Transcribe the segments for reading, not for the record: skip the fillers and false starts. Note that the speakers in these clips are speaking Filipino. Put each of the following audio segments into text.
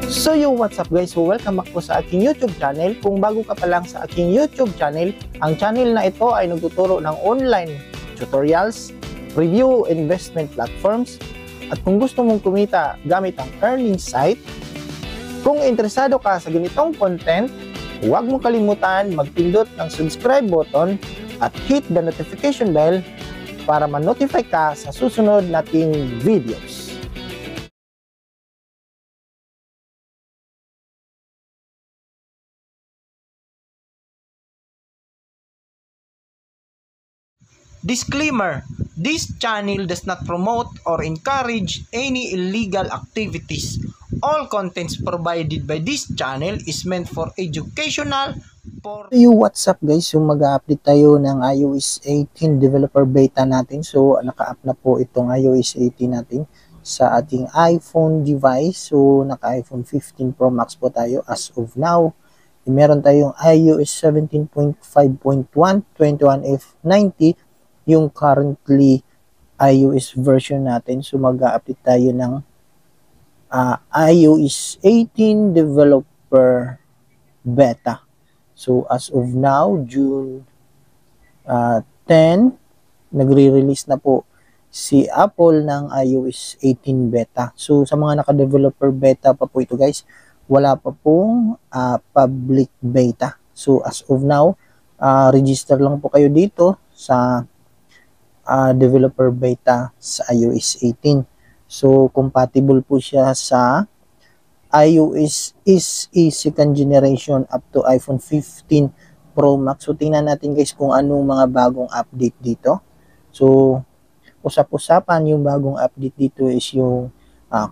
So what's up guys? So welcome back po sa aking YouTube channel. Kung bago ka pa lang sa aking YouTube channel, ang channel na ito ay nagtuturo ng online tutorials, review investment platforms, at kung gusto mong kumita gamit ang earning site, kung interesado ka sa ganitong content, huwag mong kalimutan magpindot ng subscribe button at hit the notification bell para ma-notify ka sa susunod nating videos. Disclaimer: this channel does not promote or encourage any illegal activities. All contents provided by this channel is meant for educational for... What's up guys? So mag-update tayo ng iOS 18 developer beta natin. So naka-up na po itong iOS 18 natin sa ating iPhone device. So naka-iPhone 15 Pro Max po tayo as of now. Meron tayong iOS 17.5.1 21F90 yung currently iOS version natin. So mag-update tayo ng iOS 18 developer beta. So as of now, June 10, nagre-release na po si Apple ng iOS 18 beta. So sa mga naka-developer beta pa po ito guys, wala pa pong public beta. So as of now, register lang po kayo dito sa developer beta sa iOS 18. So compatible po siya sa iOS SE second generation up to iPhone 15 Pro Max. So tingnan natin guys kung anong mga bagong update dito. So usap-usapan, yung bagong update dito is yung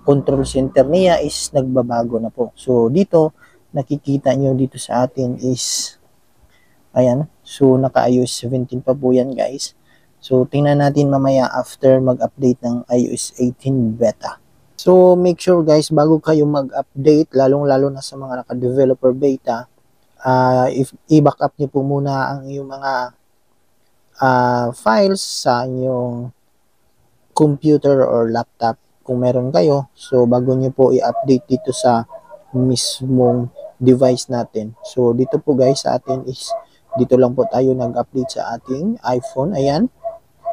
control center niya is nagbabago na po. So dito nakikita nyo dito sa atin is ayan, so naka iOS 17 pa po yan guys. So, tingnan natin mamaya after mag-update ng iOS 18 beta. So, make sure guys, bago kayo mag-update, lalong-lalo na sa mga naka-developer beta, i-backup nyo po muna ang yung mga files sa inyong computer or laptop kung meron kayo. So, bago nyo po i-update dito sa mismong device natin. So, dito po guys sa atin is, dito lang po tayo nag-update sa ating iPhone. Ayan.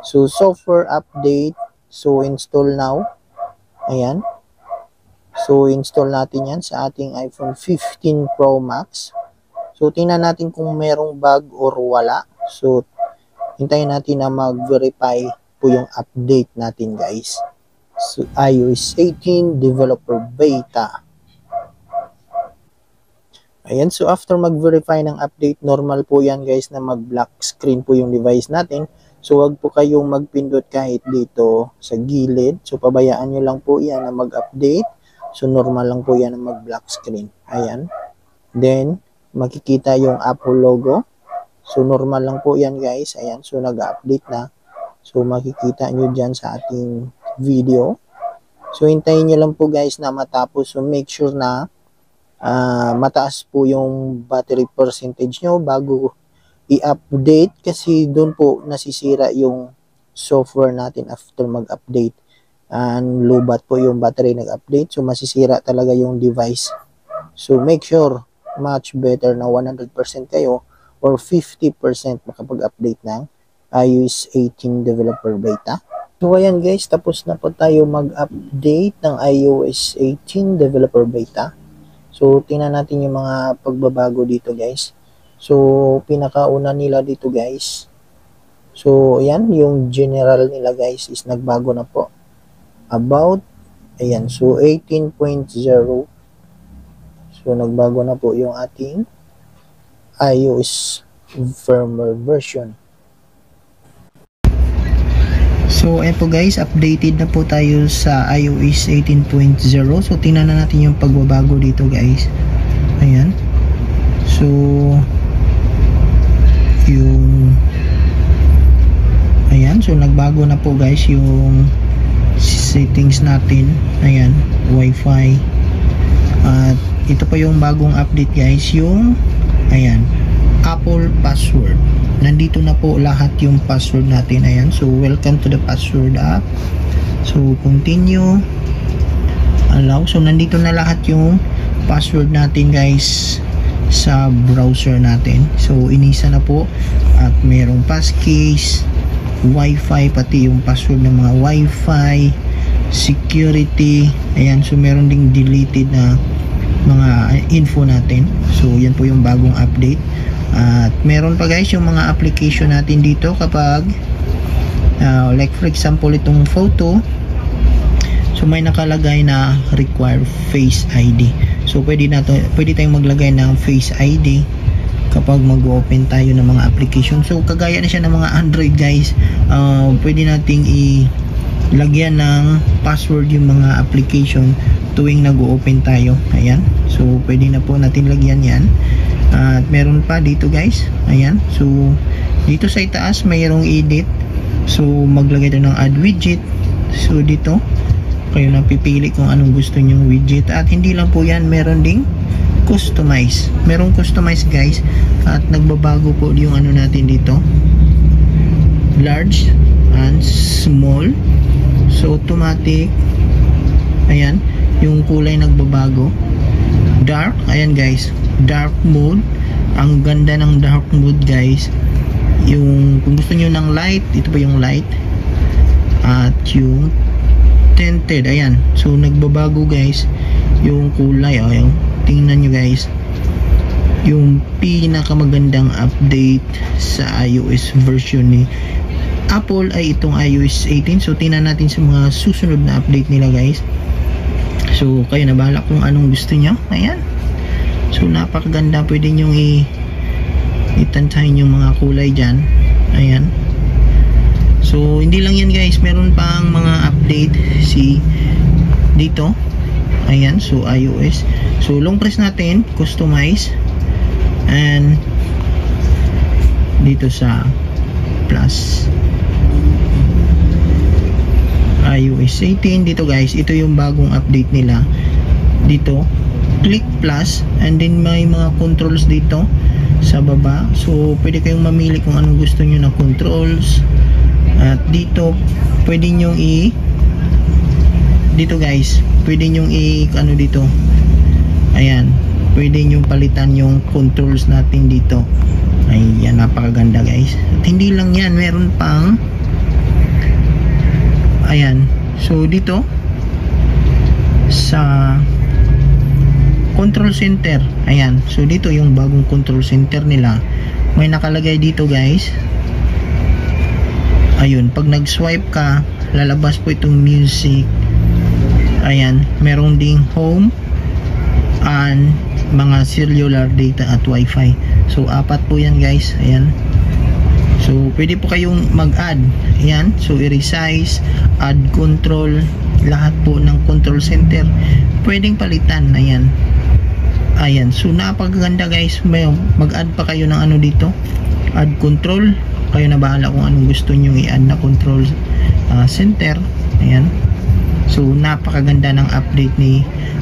So, software update. So, install now. Ayan. So, install natin yan sa ating iPhone 15 Pro Max. So, tingnan natin kung merong bug or wala. So, hintayin natin na mag-verify po yung update natin guys. So, iOS 18 Developer Beta. Ayan. So, after mag-verify ng update, normal po yan guys na mag-black screen po yung device natin. So, wag po kayong magpindot kahit dito sa gilid. So, pabayaan nyo lang po yan na mag-update. So, normal lang po yan na mag-black screen. Ayan. Then, makikita yung Apple logo. So, normal lang po yan guys. Ayan. So, nag-update na. So, makikita nyo dyan sa ating video. So, hintayin nyo lang po guys na matapos. So, make sure na mataas po yung battery percentage nyo bago i-update kasi doon po nasisira yung software natin after mag-update. And low-bat po yung battery nag-update. So, masisira talaga yung device. So, make sure much better na 100% kayo or 50% makapag-update ng iOS 18 Developer Beta. So, ayan guys, tapos na po tayo mag-update ng iOS 18 Developer Beta. So, tingnan natin yung mga pagbabago dito guys. So, pinakauna nila dito guys. So, ayan, yung general nila guys is nagbago na po. About, ayan, so 18.0. So, nagbago na po yung ating iOS firmware version. So, eto guys, updated na po tayo sa iOS 18.0. So, tingnan na natin yung pagbabago dito guys. Ayan. So, yung ayan, so nagbago na po guys yung settings natin. Ayan, Wi-Fi. At ito pa yung bagong update guys, yung ayan, Apple password. Nandito na po lahat yung password natin. Ayan, so welcome to the password app. So continue, allow. So nandito na lahat yung password natin guys sa browser natin. So inisa na po at merong passcase, wifi, pati yung password ng mga wifi, security, ayan. So meron ding deleted na mga info natin. So yan po yung bagong update. At meron pa guys yung mga application natin dito kapag like for example itong photo, so may nakalagay na require Face ID. So pwede tayong maglagay ng Face ID kapag mag-open tayo ng mga application. So kagaya na siya ng mga Android guys, pwede nating ilagyan ng password yung mga application tuwing nag-open tayo. Ayan, so pwede na po natin lagyan yan. At meron pa dito guys, ayan. So dito sa itaas mayroong edit. So maglagay tayo ng add widget. So dito kayo na pipili kung anong gusto nyong widget. At hindi lang po yan, meron ding customize. Merong customize guys. At nagbabago po yung ano natin dito, large and small. So automatic, ayan, yung kulay nagbabago. Dark, ayan guys, dark mode. Ang ganda ng dark mode guys. Yung kung gusto nyo ng light, ito pa yung light. At yung tinted, ayan. So nagbabago guys yung kulay. Ayan, tingnan nyo guys, yung pinakamagandang update sa iOS version ni Apple ay itong iOS 18. So tingnan natin sa mga susunod na update nila guys. So kayo na bahala kung anong gusto nyo. Ayan, so napakaganda. Pwede nyo itantahin yung mga kulay dyan. Ayan, so hindi lang yan guys, meron pang mga update dito. Ayan, so iOS, so long press natin customize, and dito sa plus iOS 18 dito guys, ito yung bagong update nila. Dito click plus, and then may mga controls dito sa baba. So pwede kayong mamili kung anong gusto nyo na controls. At dito pwede nyo dito guys, pwede nyo ano dito, ayan, pwede nyo palitan yung controls natin dito. Ayan, napakaganda guys. At hindi lang yan, meron pang ayan. So dito sa control center, ayan, so dito yung bagong control center nila, may nakalagay dito guys. Ayun, pag nag-swipe ka, lalabas po itong music. Ayan, merong ding home and mga cellular data at wifi. So apat po yan guys. Ayan, so pwede po kayong mag-add. Ayan, so i-resize, add control, lahat po ng control center pwedeng palitan. Ayan, ayan, so napakaganda guys. Mag-add pa kayo ng ano dito, add control. Kayo na bahala kung anong gusto nyo i-add na control center. Ayan, so napakaganda ng update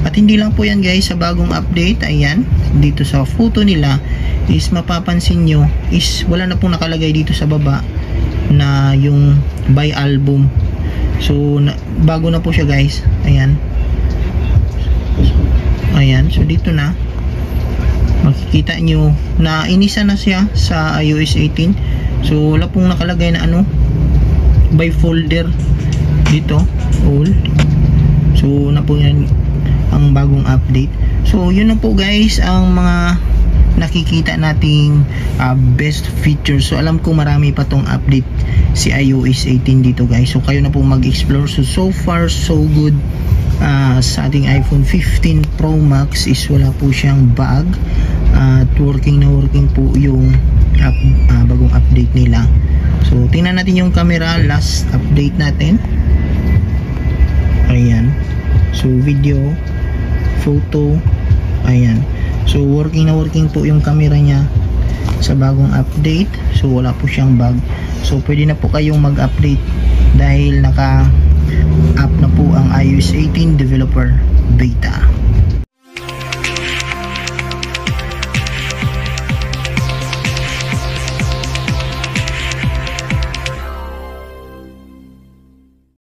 at hindi lang po yan guys sa bagong update. Ayan, dito sa photo nila is mapapansin nyo is wala na pong nakalagay dito sa baba na yung by album. So bago na po siya guys. Ayan, ayan, so dito na makikita nyo na inisa na siya sa iOS 18. So wala pong nakalagay na ano by folder dito, all. So na po yan ang bagong update. So yun na po guys ang mga nakikita nating best features. So alam ko marami pa tong update si iOS 18 dito guys. So kayo na po mag-explore. So far so good. Sa ating iPhone 15 Pro Max is wala po siyang bug. At working na working po yung bagong update nila. So tingnan natin yung camera, last update natin. Ayan, so video, photo, ayan, so working na working po yung camera nya sa bagong update. So wala po siyang bug. So pwede na po kayong mag-update dahil naka-up na po ang iOS 18 developer beta.